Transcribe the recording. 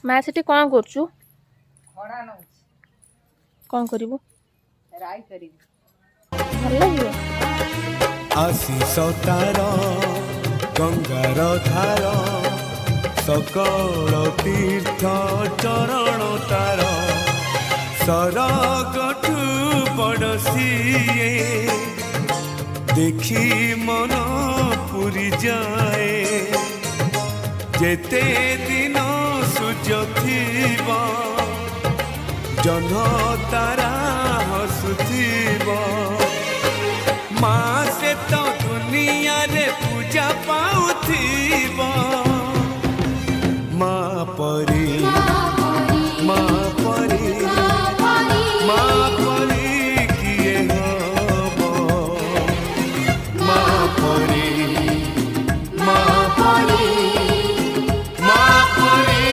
ମା ସେଠି କ'ଣ କରୁଛୁ? ଖଡ଼ା ନଉଛି। କ'ଣ କରିବୁ? ରାଇ କରିବି। ଭଲ ଲାଗିବ। आशीष तार गंगार धार सकल तीर्थ चरण तार सरगठु बड़सिए देखी मन पुरी जाए जेते दिन सूर्य थीब जह्न तारा हसुथीब माँ से तो दुनिया रे पूजा पाउथीब माँ परी